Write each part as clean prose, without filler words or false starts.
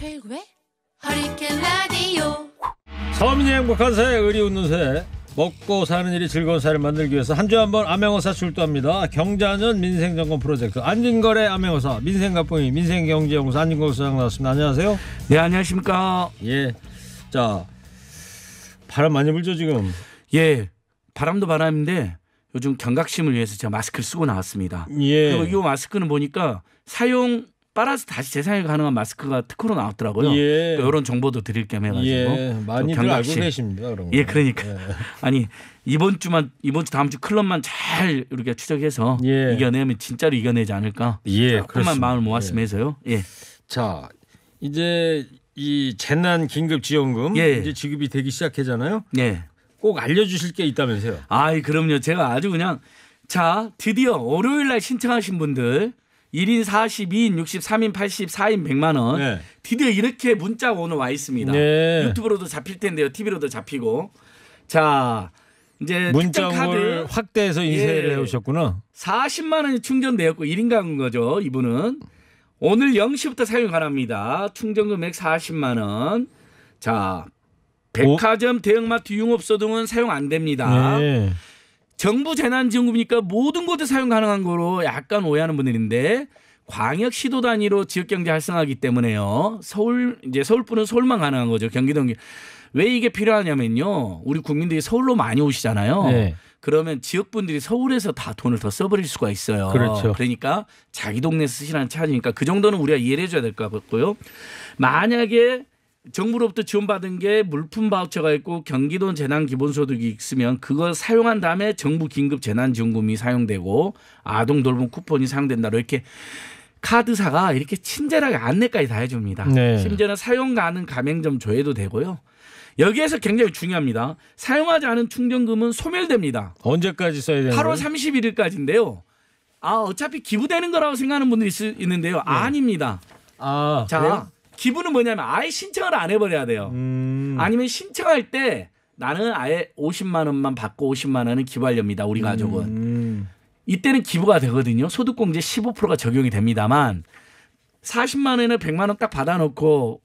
최일구의 허리케인 라디오. 서민이 행복한 새, 의리 웃는 새, 먹고 사는 일이 즐거운 사회를 만들기 위해서 한 주에 한 번 암행어사 출두합니다. 경자년 민생정권 프로젝트 안진걸의 암행어사 민생가뿐이 민생경제연구소 안진걸 소장 나왔습니다. 안녕하세요. 네, 안녕하십니까. 예, 자 바람 많이 불죠 지금. 예, 바람도 바람인데 요즘 경각심을 위해서 제가 마스크를 쓰고 나왔습니다. 예. 그리고 이 마스크는 보니까 사용 빨아서 다시 재사용이 가능한 마스크가 특허로 나왔더라고요. 예. 이런 정보도 드릴 겸 해가지고. 예, 많이들 알고 계십니다. 그런 거. 예, 그러니까. 예. 아니 이번 주 다음 주 클럽만 잘 우리가 추적해서 예. 이겨내면 진짜로 이겨내지 않을까. 예, 조금만 그렇습니다. 마음을 모았으면서요. 예. 자, 이제 이 재난 긴급 지원금 예. 이제 지급이 되기 시작하잖아요. 예. 꼭 알려주실 게 있다면서요. 아이, 그럼요. 제가 아주 그냥 자 드디어 월요일 날 신청하신 분들 1인 40, 2인 60, 3인 80, 4인 100만 원. 네. 드디어 이렇게 문자가 오늘 와 있습니다. 네. 유튜브로도 잡힐 텐데요. TV로도 잡히고. 자, 이제 문자를 카드 확대해서 인쇄를 예. 해오셨구나. 40만 원이 충전되었고 1인 가구인 거죠. 이분은. 오늘 0시부터 사용 가능합니다. 충전 금액 40만 원. 자, 백화점, 대형마트, 유흥업소 등은 사용 안 됩니다. 네. 정부 정부 재난지원금이니까 모든 곳에 사용 가능한 거로 약간 오해하는 분들인데 광역 시도 단위로 지역 경제 활성화하기 때문에요. 서울뿐은 서울만 가능한 거죠. 경기도 왜 이게 필요하냐면요. 우리 국민들이 서울로 많이 오시잖아요. 네. 그러면 지역분들이 서울에서 다 돈을 더 써버릴 수가 있어요. 그렇죠. 그러니까 자기 동네 쓰시라는 차이니까 그 정도는 우리가 이해를 해줘야 될 것 같고요. 만약에 정부로부터 지원받은 게 물품 바우처가 있고 경기도 재난기본소득이 있으면 그거 사용한 다음에 정부 긴급 재난지원금이 사용되고 아동 돌봄 쿠폰이 사용된다로 이렇게 카드사가 이렇게 친절하게 안내까지 다 해줍니다. 네. 심지어는 사용 가능 가맹점 조회도 되고요. 여기에서 굉장히 중요합니다. 사용하지 않은 충전금은 소멸됩니다. 언제까지 써야 되는 8월 거예요? 31일까지인데요. 어차피 기부되는 거라고 생각하는 분들이 있는데요. 아닙니다. 아, 자, 그래요? 기부는 뭐냐면 아예 신청을 안 해버려야 돼요. 아니면 신청할 때 나는 아예 50만 원만 받고 50만 원은 기부하렵니다. 우리 가족은. 이때는 기부가 되거든요. 소득공제 15%가 적용이 됩니다만 40만 원이나 100만 원 딱 받아놓고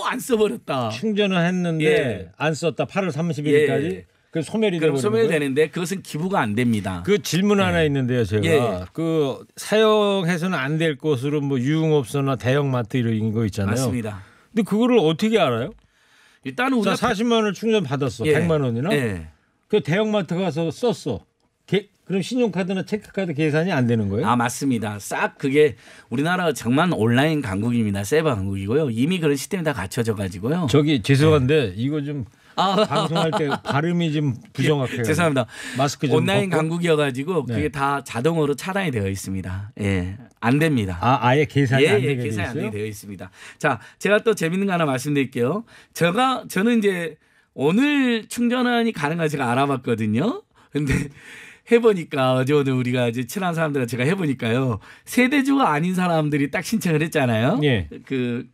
안 써버렸다. 충전을 했는데 예. 안 썼다. 8월 31일까지. 예. 그 소멸이 그럼 되고 소멸되는데 그것은 기부가 안 됩니다. 그 질문 하나 있는데요, 제가. 예. 그 사용해서는 안 될 곳으로 뭐 유흥업소나 대형마트 이런 거 있잖아요. 맞습니다. 근데 그거를 어떻게 알아요? 일단은 우리가 자, 40만 원을 충전 받았어. 예. 100만 원이나. 예. 그 대형마트 가서 썼어. 그럼 신용카드나 체크카드 계산이 안 되는 거예요? 맞습니다. 싹 그게 우리나라가 정말 온라인 강국입니다. 세바 강국이고요. 이미 그런 시스템이 다 갖춰져 가지고요. 저기 죄송한데 이거 좀 방송할 때 발음이 좀 부정확해요. 죄송합니다. 마스크 좀 온라인 벗고. 강국이어가지고 네. 그게 다 자동으로 차단이 되어 있습니다. 예, 안 됩니다. 아예 계산이 안 되게 돼 계산이 안 있어요? 되게 되어 있습니다. 자, 제가 또 재밌는 거 하나 말씀드릴게요. 저는 이제 오늘 충전이 가능한지 제가 알아봤거든요. 근데 해보니까 어제 오늘 우리가 이제 친한 사람들과 제가 해보니까요. 세대주가 아닌 사람들이 딱 신청을 했잖아요. 예. 그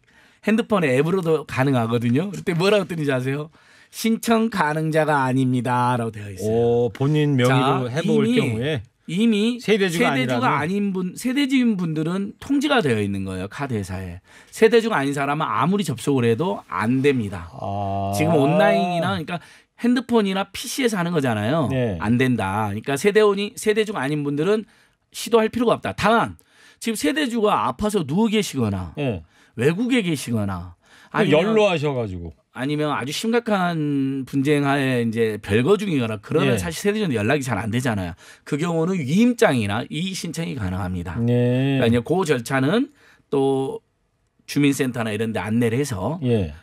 핸드폰에 앱으로도 가능하거든요. 그때 뭐라고 했더니 아세요? 신청 가능자가 아닙니다라고 되어 있어요. 본인 명의로 자, 해볼 경우에 이미 세대주가 아니라면? 아닌 세대주인 분들은 통지가 되어 있는 거예요. 카드 회사에. 세대주가 아닌 사람은 아무리 접속을 해도 안 됩니다. 지금 온라인이나 그러니까 핸드폰이나 PC에서 하는 거잖아요. 네. 안 된다. 그러니까 세대주가 아닌 분들은 시도할 필요가 없다. 다만 지금 세대주가 아파서 누워 계시거나 예. 외국에 계시거나 연로하셔가지고 아니면 아주 심각한 분쟁하에 이제 별거 중이거나 그러면 예. 사실 세대주는 연락이 잘 안 되잖아요. 그 경우는 위임장이나 이의 신청이 가능합니다. 네. 그러니까 이제 그 절차는 또 주민센터나 이런 데 안내를 해서 예.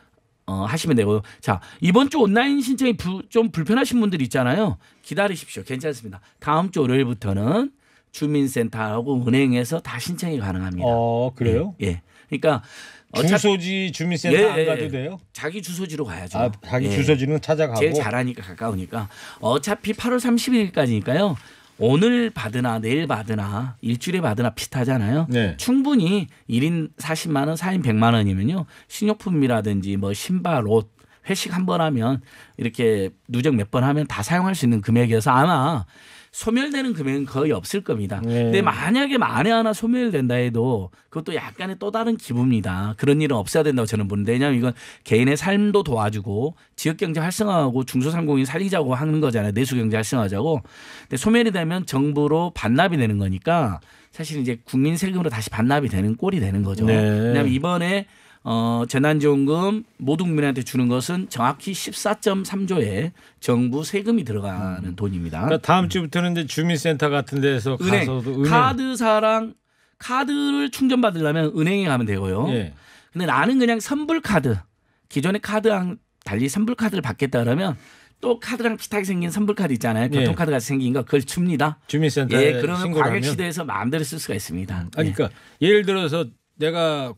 하시면 되고요. 자, 이번 주 온라인 신청이 좀 불편하신 분들 있잖아요. 기다리십시오. 괜찮습니다. 다음 주 월요일부터는 주민센터하고 은행에서 다 신청이 가능합니다. 그래요? 예. 그러니까 주소지 주민센터 안 가도 돼요? 자기 주소지로 가야죠. 자기 주소지는 찾아가고. 제일 잘하니까 가까우니까. 어차피 8월 30일까지니까요. 오늘 받으나 내일 받으나 일주일에 받으나 비슷하잖아요. 네. 충분히 1인 40만 원, 4인 100만 원이면요. 식료품이라든지 뭐 신발, 옷, 회식 한 번 하면 이렇게 누적 몇 번 하면 다 사용할 수 있는 금액이어서 아마 소멸되는 금액은 거의 없을 겁니다. 네. 근데 만약에 만에 하나 소멸된다 해도 그것도 약간의 또 다른 기부입니다. 그런 일은 없어야 된다고 저는 보는데 왜냐하면 이건 개인의 삶도 도와주고 지역경제 활성화하고 중소상공인 살리자고 하는 거잖아요. 내수경제 활성화하자고. 근데 소멸이 되면 정부로 반납이 되는 거니까 사실 이제 국민 세금으로 다시 반납이 되는 꼴이 되는 거죠. 네. 왜냐하면 이번에 재난지원금 모든 국민한테 주는 것은 정확히 14.3조의 정부 세금이 들어가는 돈입니다. 그러니까 다음 주부터는 이제 주민센터 같은 데서 은행, 가서도 은행. 카드사랑 카드를 충전받으려면 은행에 가면 되고요. 예. 근데 나는 그냥 선불카드 기존의 카드랑 달리 선불카드를 받겠다 그러면 또 카드랑 비슷하게 생긴 선불카드 있잖아요. 예. 교통카드 같이 생긴 거 그걸 줍니다. 주민센터에 예, 그러면 신고를 하면. 광역시도에서 마음대로 쓸 수가 있습니다. 아니, 그러니까 예를 들어서 내가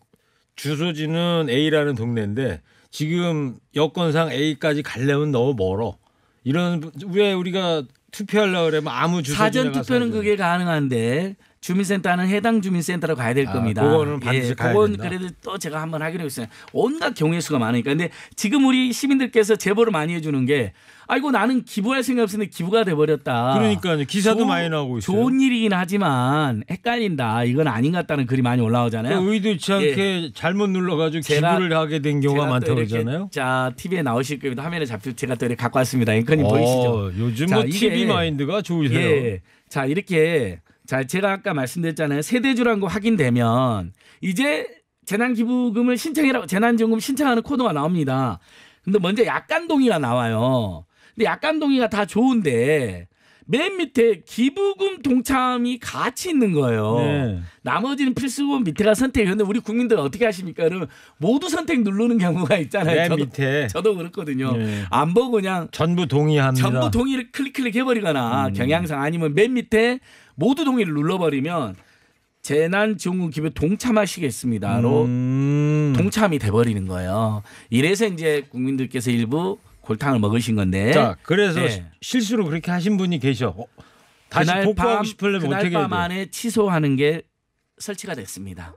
주소지는 A라는 동네인데 지금 여건상 A까지 가려면 너무 멀어. 이런 왜 우리가 투표하려고 그러면 아무 주소지 사전 투표는 그게 가능한데 주민센터는 해당 주민센터로 가야 될 겁니다. 그거는 반드시 가야 그건 된다. 그래도 또 제가 한번 하기로 했어요. 온갖 경우의 수가 많으니까. 근데 지금 우리 시민들께서 제보를 많이 해주는 게 아이고 나는 기부할 생각 없었는데 기부가 돼버렸다. 그러니까요. 기사도 많이 나오고 있어요. 좋은 일이긴 하지만 헷갈린다. 이건 아닌 것 같다는 글이 많이 올라오잖아요. 그 의도치 않게 잘못 눌러가지고 제가- 기부를 하게 된 경우가 제가 또 많다고 이렇게 그러잖아요. 자 TV에 나오실 겁니다. 화면에 잡혀 제가 또 이렇게 갖고 왔습니다. 앵커님 보이시죠? 요즘 자, 뭐 이게- TV 마인드가 좋으세요. 예. 자 이렇게 자 제가 아까 말씀드렸잖아요. 세대주라는 거 확인되면 이제 재난기부금을 신청해라고 재난지원금 신청하는 코드가 나옵니다. 근데 먼저 약관 동의가 나와요. 근데 약관 동의가 다 좋은데 맨 밑에 기부금 동참이 같이 있는 거예요. 네. 나머지는 필수금 밑에가 선택. 그런데 우리 국민들 어떻게 하십니까? 그러면 모두 선택 누르는 경우가 있잖아요. 맨 밑에 저도 그렇거든요. 네. 안 보고 그냥 전부 동의합니다. 전부 동의를 클릭 해버리거나 경향상 아니면 맨 밑에 모두 동의를 눌러버리면 재난지원금 기부에 동참하시겠습니다로 동참이 돼버리는 거예요. 이래서 이제 국민들께서 일부 골탕을 먹으신 건데. 자, 그래서 네. 실수로 그렇게 하신 분이 계셔. 다시 복구하고 싶으려면 그날 어떻게 해야 밤 돼요? 안에 취소하는 게 설치가 됐습니다.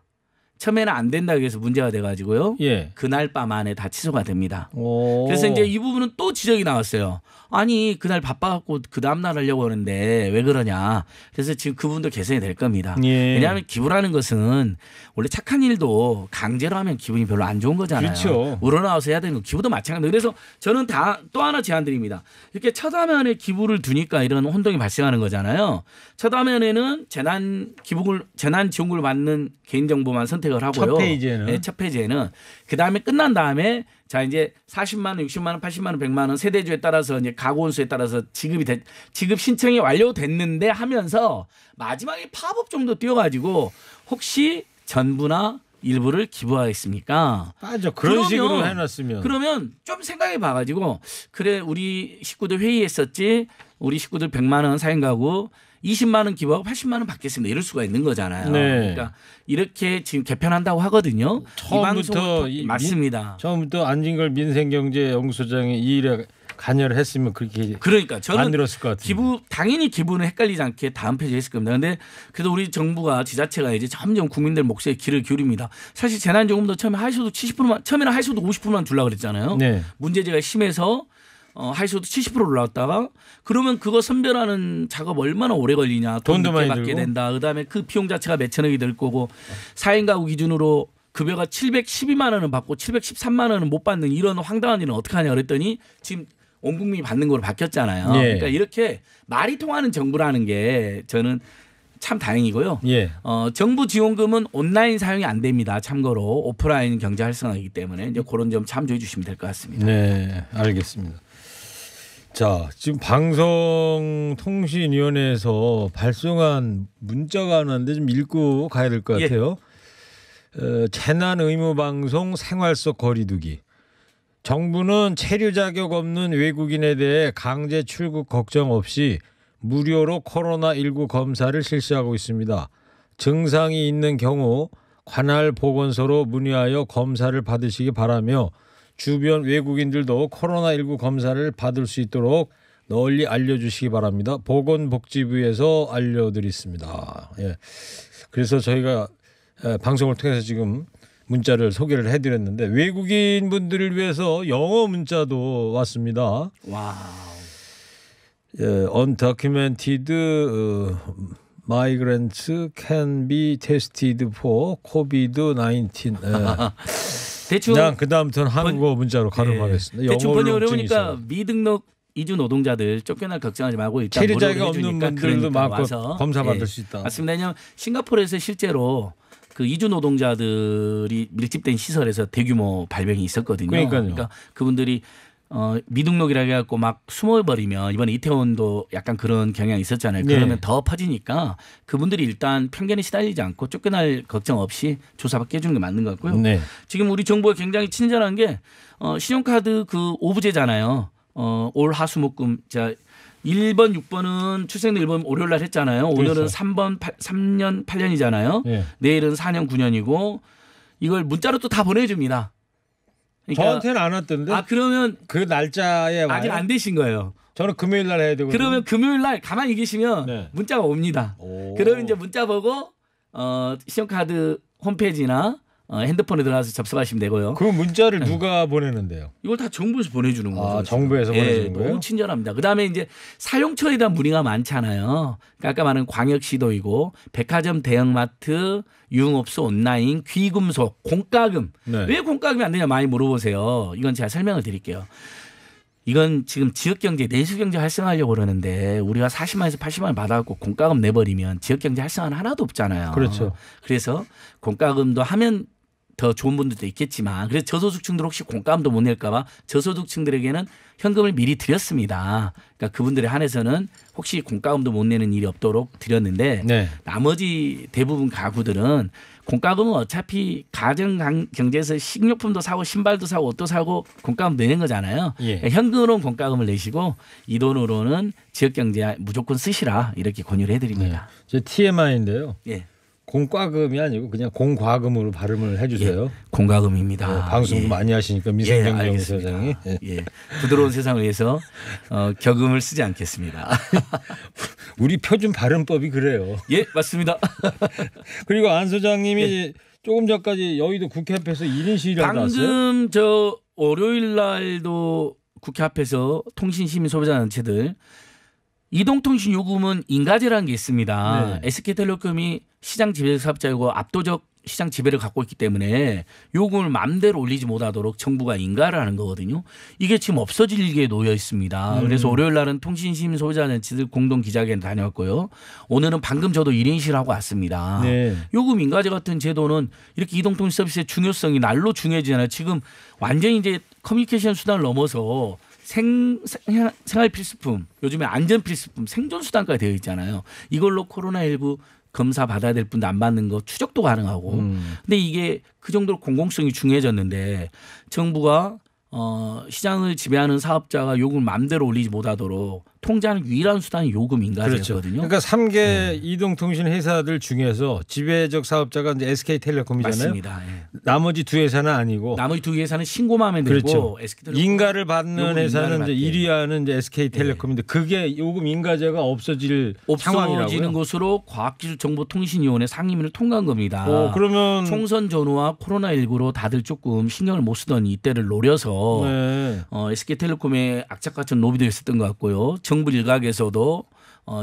처음에는 안 된다고 해서 문제가 돼가지고요. 예. 그날 밤 안에 다 취소가 됩니다. 오. 그래서 이제 이 부분은 또 지적이 나왔어요. 아니 그날 바빠갖고 그 다음날 하려고 하는데 왜 그러냐. 그래서 지금 그분도 개선이 될 겁니다. 예. 왜냐하면 기부라는 것은 원래 착한 일도 강제로 하면 기분이 별로 안 좋은 거잖아요. 그렇죠. 우러나와서 해야 되는 거 기부도 마찬가지입니다. 그래서 저는 다 또 하나 제안드립니다. 이렇게 첫 화면에 기부를 두니까 이런 혼동이 발생하는 거잖아요. 첫 화면에는 재난지원금을 받는 개인정보만 선택을 하고요. 첫 페이지에는. 네, 첫 페이지에는 그다음에 끝난 다음에 자 이제 40만 원, 60만 원, 80만 원, 100만 원 세대주에 따라서 이제 가구 원수에 따라서 지급 신청이 완료됐는데 하면서 마지막에 팝업 정도 띄워가지고 혹시 전부나 일부를 기부하겠습니까? 맞아. 그런 식으로 해놨으면. 그러면 좀 생각해 봐가지고 그래 우리 식구들 회의했었지 우리 식구들 100만 원 사인 가구 20만 원 기부하고 80만 원 받겠습니다. 이럴 수가 있는 거잖아요. 네. 그러니까 이렇게 지금 개편한다고 하거든요. 처음부터 맞습니다. 처음부터 안진걸 민생경제연구소장이 이 일에 관여를 했으면 그렇게 그러니까 저는 만들었을 것 같아요. 당연히 기부는 헷갈리지 않게 다음 페이지에 했을 겁니다. 그런데 그래도 우리 정부가 지자체가 이제 점점 국민들 목소리에 귀를 기울입니다. 사실 재난지원금도 처음에 하이소득 70%만 처음에는 하이소득 50%만 주려고 그랬잖아요. 네. 문제제가 심해서 하이소득 70% 올라왔다가 그러면 그거 선별하는 작업 얼마나 오래 걸리냐. 돈 돈도 늦게 많이 받게 들고. 된다. 그다음에 그 비용 자체가 몇천 억이 들 거고 4인 가구 기준으로 급여가 712만 원은 받고 713만 원은 못 받는 이런 황당한 일은 어떻게 하냐 그랬더니 지금 온 국민이 받는 걸로 바뀌었잖아요. 예. 그러니까 이렇게 말이 통하는 정부라는 게 저는 참 다행이고요. 예. 정부 지원금은 온라인 사용이 안 됩니다. 참고로 오프라인 경제 활성화이기 때문에 이제 그런 점 참조해 주시면 될 것 같습니다. 네, 알겠습니다. 자, 지금 방송통신위원회에서 발송한 문자가 하나인데 좀 읽고 가야 될 것 예. 같아요. 재난 의무 방송 생활 속 거리두기. 정부는 체류 자격 없는 외국인에 대해 강제 출국 걱정 없이 무료로 코로나19 검사를 실시하고 있습니다. 증상이 있는 경우 관할 보건소로 문의하여 검사를 받으시기 바라며 주변 외국인들도 코로나19 검사를 받을 수 있도록 널리 알려주시기 바랍니다. 보건복지부에서 알려드렸습니다. 예. 그래서 저희가 방송을 통해서 지금 문자를 소개를 해드렸는데 외국인 분들을 위해서 영어 문자도 왔습니다. 와. undocumented migrants can be tested for COVID-19. 대충 그 다음부터는 한국어 문자로 가름하겠습니다. 대충 번역 어려우니까 있어요. 미등록 이주 노동자들 쫓겨날 걱정하지 말고 일단 체류자가 없는 분들도 그러니까 막 검사받을 수 있다. 맞습니다. 왜냐하면 싱가포르에서 실제로 그 이주 노동자들이 밀집된 시설에서 대규모 발병이 있었거든요. 그러니까요. 그러니까 그분들이 미등록이라 해갖고 막 숨어버리면 이번에 이태원도 약간 그런 경향이 있었잖아요. 그러면 네. 더 퍼지니까 그분들이 일단 편견에 시달리지 않고 쫓겨날 걱정 없이 조사받게 해주는 게 맞는 것 같고요. 네. 지금 우리 정부가 굉장히 친절한 게 신용카드 그 오부제잖아요. 올 하수목금 자 1번 6번은 출생도 1번 월요일 날 했잖아요. 오늘은 그렇죠. 3년 8년이잖아요. 네. 내일은 4년 9년이고 이걸 문자로 또 다 보내줍니다. 그러니까 저한테는 안 왔던데. 그러면 그 날짜에 와요? 아직 안 되신 거예요. 저는 금요일 날 해야 되거든요. 그러면 금요일 날 가만히 계시면 네. 문자가 옵니다. 오. 그러면 이제 문자 보고 신용카드 홈페이지나 핸드폰에 들어가서 접속하시면 되고요. 그 문자를 누가 보내는데요? 이걸 다 정부에서 보내주는 거죠. 정부에서 보내주는 거예요? 너무 친절합니다. 그다음에 이제 사용처에 대한 문의가 많잖아요. 그러니까 아까 말한 광역시도이고 백화점, 대형마트, 유흥업소, 온라인, 귀금속, 공과금. 네. 왜 공과금이 안 되냐 많이 물어보세요. 이건 제가 설명을 드릴게요. 이건 지금 지역경제, 내수경제 활성화하려고 그러는데 우리가 40만에서 80만 원 받아갖고 공과금 내버리면 지역경제 활성화는 하나도 없잖아요. 그렇죠. 그래서 공과금도 하면 더 좋은 분들도 있겠지만 그래서 저소득층들 혹시 공과금도 못 낼까 봐 저소득층들에게는 현금을 미리 드렸습니다. 그러니까 그분들에 한해서는 혹시 공과금도 못 내는 일이 없도록 드렸는데 네. 나머지 대부분 가구들은 공과금은 어차피 가정 경제에서 식료품도 사고 신발도 사고 옷도 사고 공과금 내는 거잖아요. 예. 그러니까 현금으로는 공과금을 내시고 이 돈으로는 지역경제 무조건 쓰시라 이렇게 권유를 해드립니다. 제 TMI인데요. 예. 공과금이 아니고 그냥 공과금으로 발음을 해주세요. 예. 공과금입니다. 방송도 예. 많이 하시니까 미성경제 알겠습니다. 소장이. 예. 부드러운 세상을 위해서 격음을 쓰지 않겠습니다. 우리 표준 발음법이 그래요. 예, 맞습니다. 그리고 안 소장님이 조금 전까지 여의도 국회 앞에서 1인 시위를 나왔어요. 방금 저 월요일 날도 국회 앞에서 통신시민 소비자단체들 이동통신 요금은 인가제라는 게 있습니다. 네. SK텔레콤이 시장 지배 사업자이고 압도적 시장 지배를 갖고 있기 때문에 요금을 마음대로 올리지 못하도록 정부가 인가를 하는 거거든요. 이게 지금 없어질 일기에 놓여 있습니다. 그래서 월요일 날은 통신시민 소비자단체들 공동 기자회견 다녀왔고요. 오늘은 방금 저도 1인실 하고 왔습니다. 네. 요금 인가제 같은 제도는 이렇게 이동통신 서비스의 중요성이 날로 중요해지잖아요. 지금 완전히 이제 커뮤니케이션 수단을 넘어서 생활 필수품, 요즘에 안전 필수품, 생존 수단까지 되어 있잖아요. 이걸로 코로나19 검사 받아야 될 분도 안 받는 거 추적도 가능하고. 근데 이게 그 정도로 공공성이 중요해졌는데 정부가 시장을 지배하는 사업자가 요금을 마음대로 올리지 못하도록 통제하는 유일한 수단이 요금 인가제거든요. 그러니까 3개 이동통신 회사들 중에서 지배적 사업자가 이제 SK텔레콤이잖아요. 맞습니다. 예. 나머지 두 회사는 아니고. 나머지 두 회사는 신고만 하면 되고 그렇죠. SK텔레콤 인가를 받는 요금 회사는 인가를 이제 1위하는 이제 SK텔레콤인데 그게 요금 인가제가 없어지는 상황이라고요. 것으로 과학기술정보통신위원회 상임위를 통과한 겁니다. 그러면 총선 전후와 코로나19로 다들 조금 신경을 못 쓰던 이때를 노려서 네. SK텔레콤의 악착같은 로비도 있었던 것 같고요. 정부 일각에서도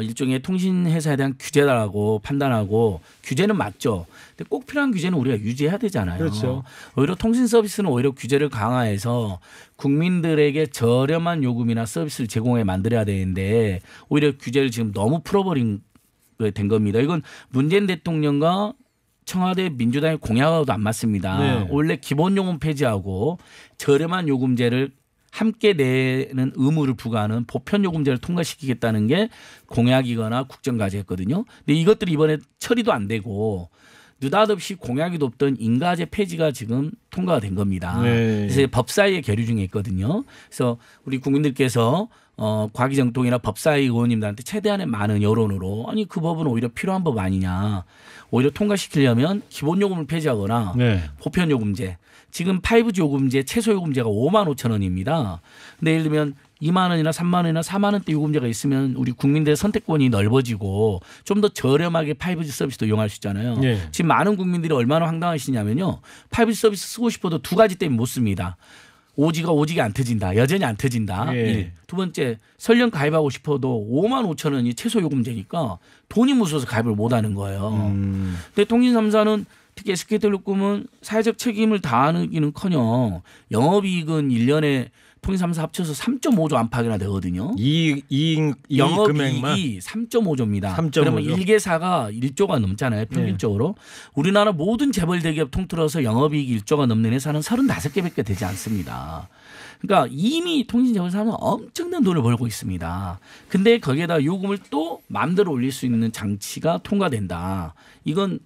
일종의 통신회사에 대한 규제라고 판단하고 규제는 맞죠. 근데 꼭 필요한 규제는 우리가 유지해야 되잖아요. 그렇죠. 오히려 통신 서비스는 오히려 규제를 강화해서 국민들에게 저렴한 요금이나 서비스를 제공해 만들어야 되는데 오히려 규제를 지금 너무 풀어버린 된 겁니다. 이건 문재인 대통령과 청와대 민주당의 공약하고도 안 맞습니다. 네. 원래 기본요금 폐지하고 저렴한 요금제를 함께 내는 의무를 부과하는 보편요금제를 통과시키겠다는 게 공약이거나 국정과제였거든요. 근데 이것들이 이번에 처리도 안 되고 느닷없이 공약이도 없던 인가제 폐지가 지금 통과가 된 겁니다. 네. 그래서 법사위의 계류 중에 있거든요. 그래서 우리 국민들께서 과기정통이나 법사위 의원님들한테 최대한의 많은 여론으로 아니 그 법은 오히려 필요한 법 아니냐. 오히려 통과시키려면 기본요금을 폐지하거나 네. 보편요금제. 지금 5G 요금제 최소요금제가 5만 5천 원입니다. 근데 예를 들면 2만 원이나 3만 원이나 4만 원대 요금제가 있으면 우리 국민들의 선택권이 넓어지고 좀 더 저렴하게 5G 서비스도 이용할 수 있잖아요. 네. 지금 많은 국민들이 얼마나 황당하시냐면요. 5G 서비스 쓰고 싶어도 두 가지 때문에 못 씁니다. 오지가 오지게 안 터진다. 여전히 안 터진다. 예. 두 번째 설령 가입하고 싶어도 5만 5천 원이 최소 요금제니까 돈이 무서워서 가입을 못 하는 거예요. 근데 통신 3사는 특히 SK텔레콤은 사회적 책임을 다하기는커녕 영업이익은 1년에 통신 3사 합쳐서 3.5조 안팎이나 되거든요. 이익 금액만 영업이익이 3.5조입니다. 3.5조. 그러면 1개사가 1조가 넘잖아요. 평균적으로. 우리나라 모든 재벌 대기업 통틀어서 영업이익 1조가 넘는 회사는 35개밖에 되지 않습니다. 그러니까 이미 통신재벌사는 엄청난 돈을 벌고 있습니다. 근데 거기에다 요금을 또 마음대로 올릴 수 있는 장치가 통과된다. 이건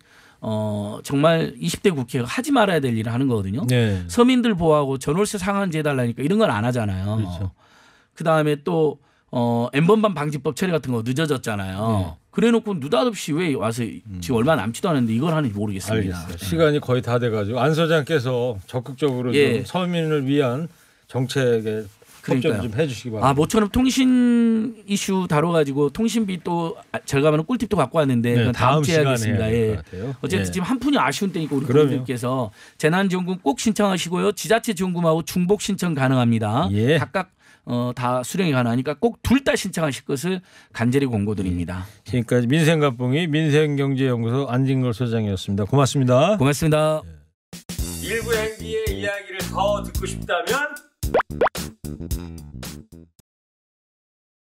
정말 20대 국회가 하지 말아야 될 일을 하는 거거든요. 네. 서민들 보호하고 전월세 상한제 해달라니까 이런 건 안 하잖아요. 그렇죠. 그다음에 또 N번방 방지법 처리 같은 거 늦어졌잖아요. 그래놓고 느닷없이 왜 와서 지금 얼마 남지도 않았는데 이걸 하는지 모르겠습니다. 알겠어요. 시간이 거의 다 돼가지고 안 소장께서 적극적으로 예. 좀 서민을 위한 정책에 협조 좀 해주시기 바랍니다. 모처럼 통신 이슈 다뤄가지고 통신비 또 절감하는 꿀팁도 갖고 왔는데 네, 그건 다음 주에 하겠습니다. 해야 될 예. 것 같아요. 어쨌든 예. 지금 한 푼이 아쉬운 때니까 우리 그럼요. 국민들께서 재난지원금 꼭 신청하시고요. 지자체 지원금하고 중복 신청 가능합니다. 예. 각각 다 수령이 가능하니까 꼭 둘 다 신청하실 것을 간절히 공고드립니다. 지금까지 민생갑봉이 민생경제연구소 안진걸 소장이었습니다. 고맙습니다. 고맙습니다. 일부 행기의 이야기를 더 듣고 싶다면